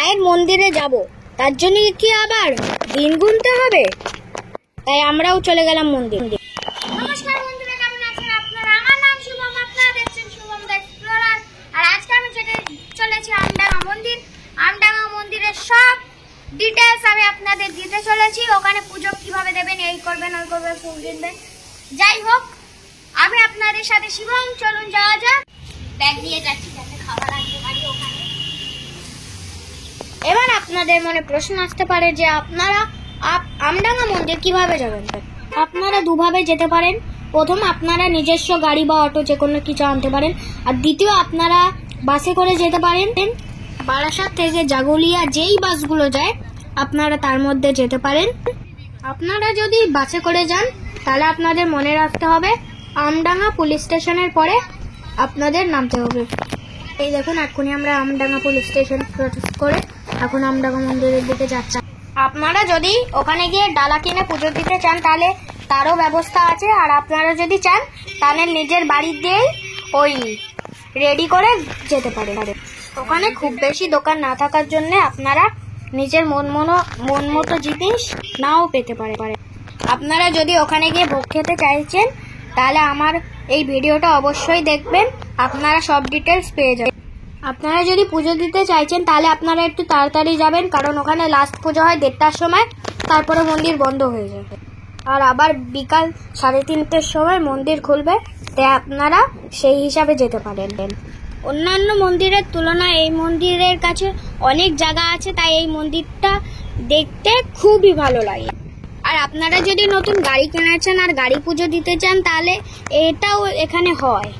মায়ের মন্দিরে যাব, তার জন্য কি আবার দিন গুনতে হবে? তাই আমরাও চলে গেলাম মন্দির। নমস্কার বন্ধুরা, কেমন আছেন আপনারা? আমার নাম শুভম, আপনারা দেখছেন শুভম দ্য এক্সপ্লোরার। আর আজকে আমি চলেছি আমডাঙ্গা মন্দির। আমডাঙ্গা মন্দিরের সব ডিটেলস আমি আপনাদের দিতে চলেছি। ওখানে পুজো কিভাবে দেবেন, এই করবেন ওই করবেন, ফুল কিনবেন, যাই হোক আমি আপনাদের সাথে শিবম। চলুন যাওয়া যাক। ব্যাগ নিয়ে যাচ্ছি যাতে খাবার আনতে পারি ওখানে। এবার আপনাদের মনে প্রশ্ন আসতে পারে যে আপনারা আমডাঙ্গা মন্দির কিভাবে যাবেন। আপনারা দুভাবে যেতে পারেন। প্রথম, আপনারা নিজস্ব গাড়ি বা অটো যে কোনো কিছু আনতে পারেন। আর দ্বিতীয়, আপনারা বাসে করে যেতে পারেন। বারাসাত থেকে জাগুলিয়া যেই বাসগুলো যায় আপনারা তার মধ্যে যেতে পারেন। আপনারা যদি বাসে করে যান তাহলে আপনাদের মনে রাখতে হবে আমডাঙ্গা পুলিশ স্টেশনের পরে আপনাদের নামতে হবে। এই দেখুন, এক্ষুনি আমরা আমডাঙ্গা পুলিশ স্টেশন ক্রস করে এখন আমডাঙ্গা মন্দিরের দিকে যাচ্ছি। আপনারা যদি ওখানে গিয়ে ডালা কিনে পুজো দিতে চান তাহলে তারও ব্যবস্থা আছে। আর আপনারা যদি চান তাহলে নিজের বাড়ি দিয়েই ওই রেডি করে যেতে পারেন। ওখানে খুব বেশি দোকান না থাকার জন্য আপনারা নিজের মন মতো জিনিস নাও পেতে পারে। আপনারা যদি ওখানে গিয়ে ভোগ খেতে চাইছেন তাহলে আমার এই ভিডিওটা অবশ্যই দেখবেন, আপনারা সব ডিটেলস পেয়ে যাবেন। আপনারা যদি পুজো দিতে চাইছেন তাহলে আপনারা একটু তাড়াতাড়ি যাবেন, কারণ ওখানে লাস্ট পুজো হয় 1:30টার সময়, তারপরে মন্দির বন্ধ হয়ে যাবে। আর আবার বিকাল 3:30টার সময় মন্দির খুলবে, তাই আপনারা সেই হিসাবে যেতে পারেন। অন্যান্য মন্দিরের তুলনায় এই মন্দিরের কাছে অনেক জায়গা আছে, তাই এই মন্দিরটা দেখতে খুবই ভালো লাগে। আর আপনারা যদি নতুন গাড়ি কিনেছেন আর গাড়ি পুজো দিতে চান তাহলে এটাও এখানে হয়।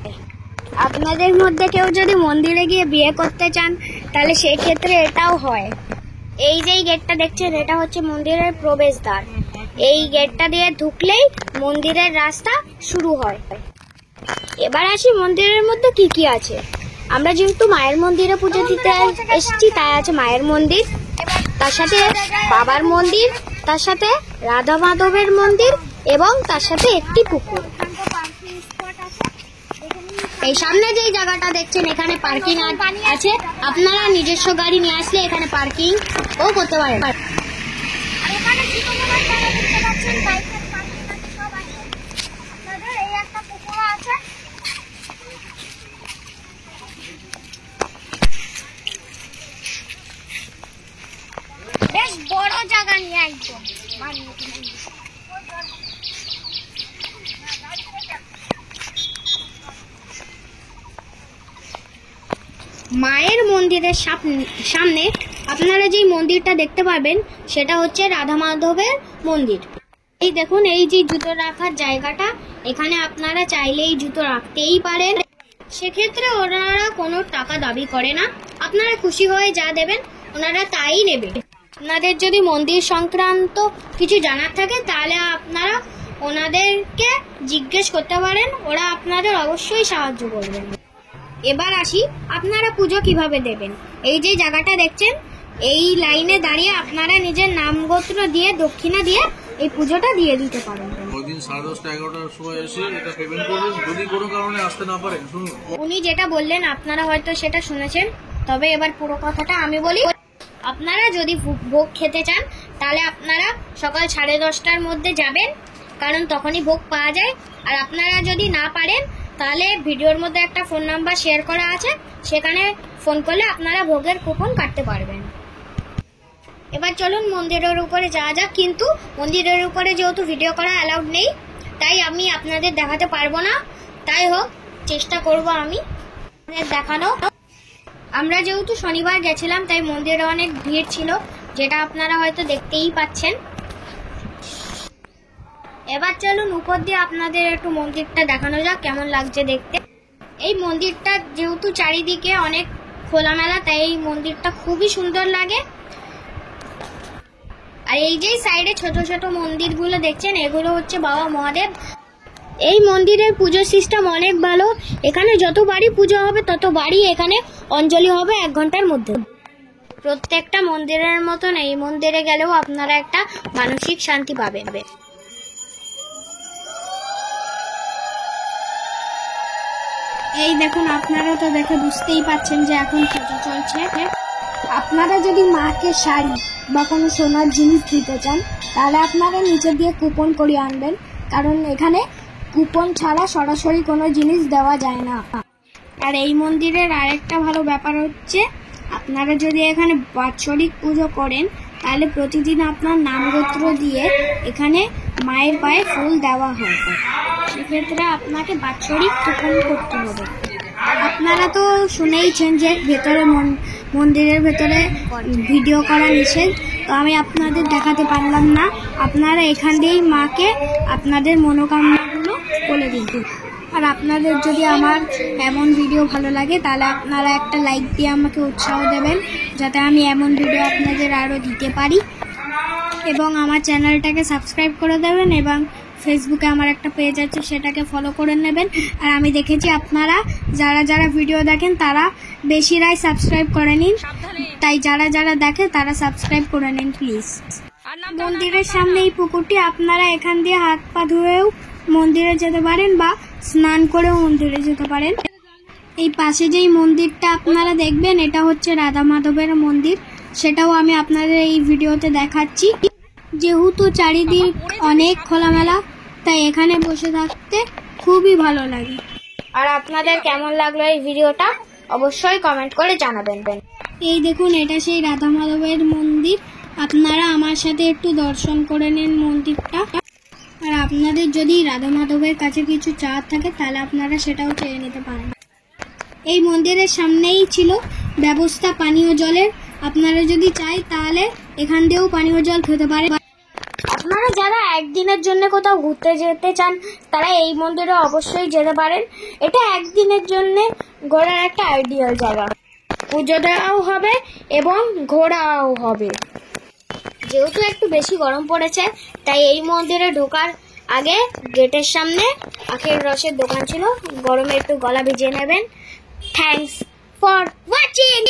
আপনাদের মধ্যে কেউ যদি মন্দিরে গিয়ে বিয়ে করতে চান তাহলে সেই ক্ষেত্রে এটাও হয়। এই যে গেটটা দেখছেন এটা হচ্ছে মন্দিরের প্রবেশদ্বার। এই গেটটা দিয়ে ঢুকলেই মন্দিরের রাস্তা শুরু হয়। এবার আসি মন্দিরের মধ্যে কি কি আছে। আমরা যেহেতু মায়ের মন্দিরে পুজো দিতে এসেছি তাই আছে মায়ের মন্দির, তার সাথে বাবার মন্দির, তার সাথে রাধা মাধবের মন্দির এবং তার সাথে একটি পুকুর। এই সামনে যে জায়গাটা দেখছেন এখানে পার্কিং আছে। আপনারা নিজস্ব গাড়ি নিয়ে আসলে এখানে পার্কিং ও করতে পারেন। বেশ বড় জায়গা নিয়ে একদম মায়ের মন্দিরের সামনে আপনারা যেই মন্দিরটা দেখতে পাবেন সেটা হচ্ছে রাধা মাধবের মন্দির। এই দেখুন, এই যে জুতো রাখার জায়গাটা, এখানে আপনারা চাইলেই জুতো রাখতেই পারেন। সেক্ষেত্রে ওনারা কোনো টাকা দাবি করে না, আপনারা খুশি হয়ে যা দেবেন ওনারা তাই নেবে। আপনাদের যদি মন্দির সংক্রান্ত কিছু জানার থাকে তাহলে আপনারা ওনাদেরকে জিজ্ঞেস করতে পারেন, ওরা আপনাদের অবশ্যই সাহায্য করবেন। এবার আসি আপনারা পুজো কিভাবে দেবেন। এই যে জায়গাটা দেখছেন এই লাইনে দাঁড়িয়ে আপনারা নিজের নাম গোত্র দিয়ে দক্ষিণা দিয়ে এই পুজোটা দিয়ে দিতে পারেন। ওইদিন 10:30 11টার সময় এসে এটা পেমেন্ট করবেন। যদি কোনো কারণে আসতে না পারেন, শুনুন, উনি যেটা বললেন আপনারা হয়তো সেটা শুনেছেন, তবে এবার পুরো কথাটা আমি বলি। আপনারা যদি ভোগ খেতে চান তাহলে আপনারা সকাল 10:30টার মধ্যে যাবেন, কারণ তখনই ভোগ পাওয়া যায়। আর আপনারা যদি না পারেন তাহলে ভিডিওর মধ্যে একটা ফোন নাম্বার শেয়ার করা আছে, সেখানে ফোন করলে আপনারা ভোগের কুপন কাটতে পারবেন। এবার চলুন মন্দিরের উপরে যাওয়া যাক, কিন্তু মন্দিরের উপরে যেহেতু ভিডিও করা অ্যালাউড নেই তাই আমি আপনাদের দেখাতে পারবো না। তাই হোক চেষ্টা করব আমি দেখানো। আমরা যেহেতু শনিবার গেছিলাম তাই মন্দিরে অনেক ভিড় ছিল, যেটা আপনারা হয়তো দেখতেই পাচ্ছেন। এবার চলুন উপর দিয়ে আপনাদের একটু মন্দিরটা দেখানো যাক কেমন লাগছে দেখতে। এই মন্দিরটা যেহেতু চারিদিকে অনেক খোলামেলা তাই এই মন্দিরটা খুবই সুন্দর লাগে। আর এই যে সাইডে ছোট ছোট মন্দিরগুলো দেখছেন এগুলো হচ্ছে বাবা মহাদেব। এই মন্দিরের পুজো সিস্টেম অনেক ভালো। এখানে যত বাড়ি পুজো হবে তত বাড়ি এখানে অঞ্জলি হবে 1 ঘন্টার মধ্যে। প্রত্যেকটা মন্দিরের মতন এই মন্দিরে গেলেও আপনারা একটা মানসিক শান্তি পাবেন। এই দেখুন, আপনারা তো দেখে বুঝতেই পাচ্ছেন যে এখন পুজো চলছে। আপনারা যদি মাকে শাড়ি বা কোনো সোনার জিনিস দিতে চান তাহলে আপনারা নিচে দিয়ে কুপন করিয়ে আনবেন, কারণ এখানে কুপন ছাড়া সরাসরি কোনো জিনিস দেওয়া যায় না। আর এই মন্দিরের আরেকটা ভালো ব্যাপার হচ্ছে, আপনারা যদি এখানে বাৎসরিক পুজো করেন তাহলে প্রতিদিন আপনার নামগোত্র দিয়ে এখানে মায়ের পায়ে ফুল দেওয়া হয়। সেক্ষেত্রে আপনাকে বাৎসরিক কুপন করতে হবে। আপনারা তো শুনেইছেন যে ভেতরে মন্দিরের ভেতরে ভিডিও করা নিষেধ, তো আমি আপনাদের দেখাতে পারলাম না। আপনারা এখান দিয়েই মাকে আপনাদের মনোকামনাগুলো বলে দিন। আর আপনাদের যদি আমার এমন ভিডিও ভালো লাগে তাহলে আপনারা একটা লাইক দিয়ে আমাকে উৎসাহ দেবেন, যাতে আমি এমন ভিডিও আপনাদের আরও দিতে পারি। এবং আমার চ্যানেলটাকে সাবস্ক্রাইব করে দেবেন, এবং ফেসবুকে আমার একটা পেজ আছে সেটাকে ফলো করে নেবেন। আর আমি দেখেছি আপনারা যারা ভিডিও দেখেন তারা বেশিরাই সাবস্ক্রাইব করে নিন, তাই যারা দেখে তারা সাবস্ক্রাইব করে নিন প্লিজ। মন্দিরের সামনে এই পুকুরটি, আপনারা এখান দিয়ে হাত পা ধুয়েও মন্দিরে যেতে পারেন বা স্নান করেও মন্দিরে যেতে পারেন। এই পাশে যেই মন্দিরটা আপনারা দেখবেন এটা হচ্ছে রাধা মাধবের মন্দির, সেটাও আমি আপনাদের এই ভিডিওতে দেখাচ্ছি। যেহেতু চারিদিক অনেক খোলামেলা তাই এখানে বসে থাকতে খুবই ভালো লাগে। আর আপনাদের কেমন লাগলো এই ভিডিওটা অবশ্যই কমেন্ট করে জানাবেন। এই দেখুন, এটা সেই রাধা মাধবের মন্দির। আপনারা আমার সাথে একটু দর্শন করে নিন মন্দিরটা। আর আপনাদের যদি রাধা মাধবের কাছে কিছু চাওয়ার থাকে তাহলে আপনারা সেটাও চেয়ে নিতে পারেন। এই মন্দিরের সামনেই ছিল ব্যবস্থা পানীয় জলের, আপনারা যদি চাই তাহলে এখান দিয়েও পানীয় জল খেতে পারেন। আপনারা যারা একদিনের জন্য কোথাও ঘুরতে যেতে চান তারা এই মন্দিরে অবশ্যই যেতে পারেন। এটা একদিনের জন্য ঘোরার একটা আইডিয়াল জায়গা, পুজো দেওয়াও হবে এবং ঘোরাও হবে। যেহেতু একটু বেশি গরম পড়েছে তাই এই মন্দিরে ঢোকার আগে গেটের সামনে আখের রসের দোকান ছিল, গরমে একটু গলা ভিজিয়ে নেবেন। Thanks for watching.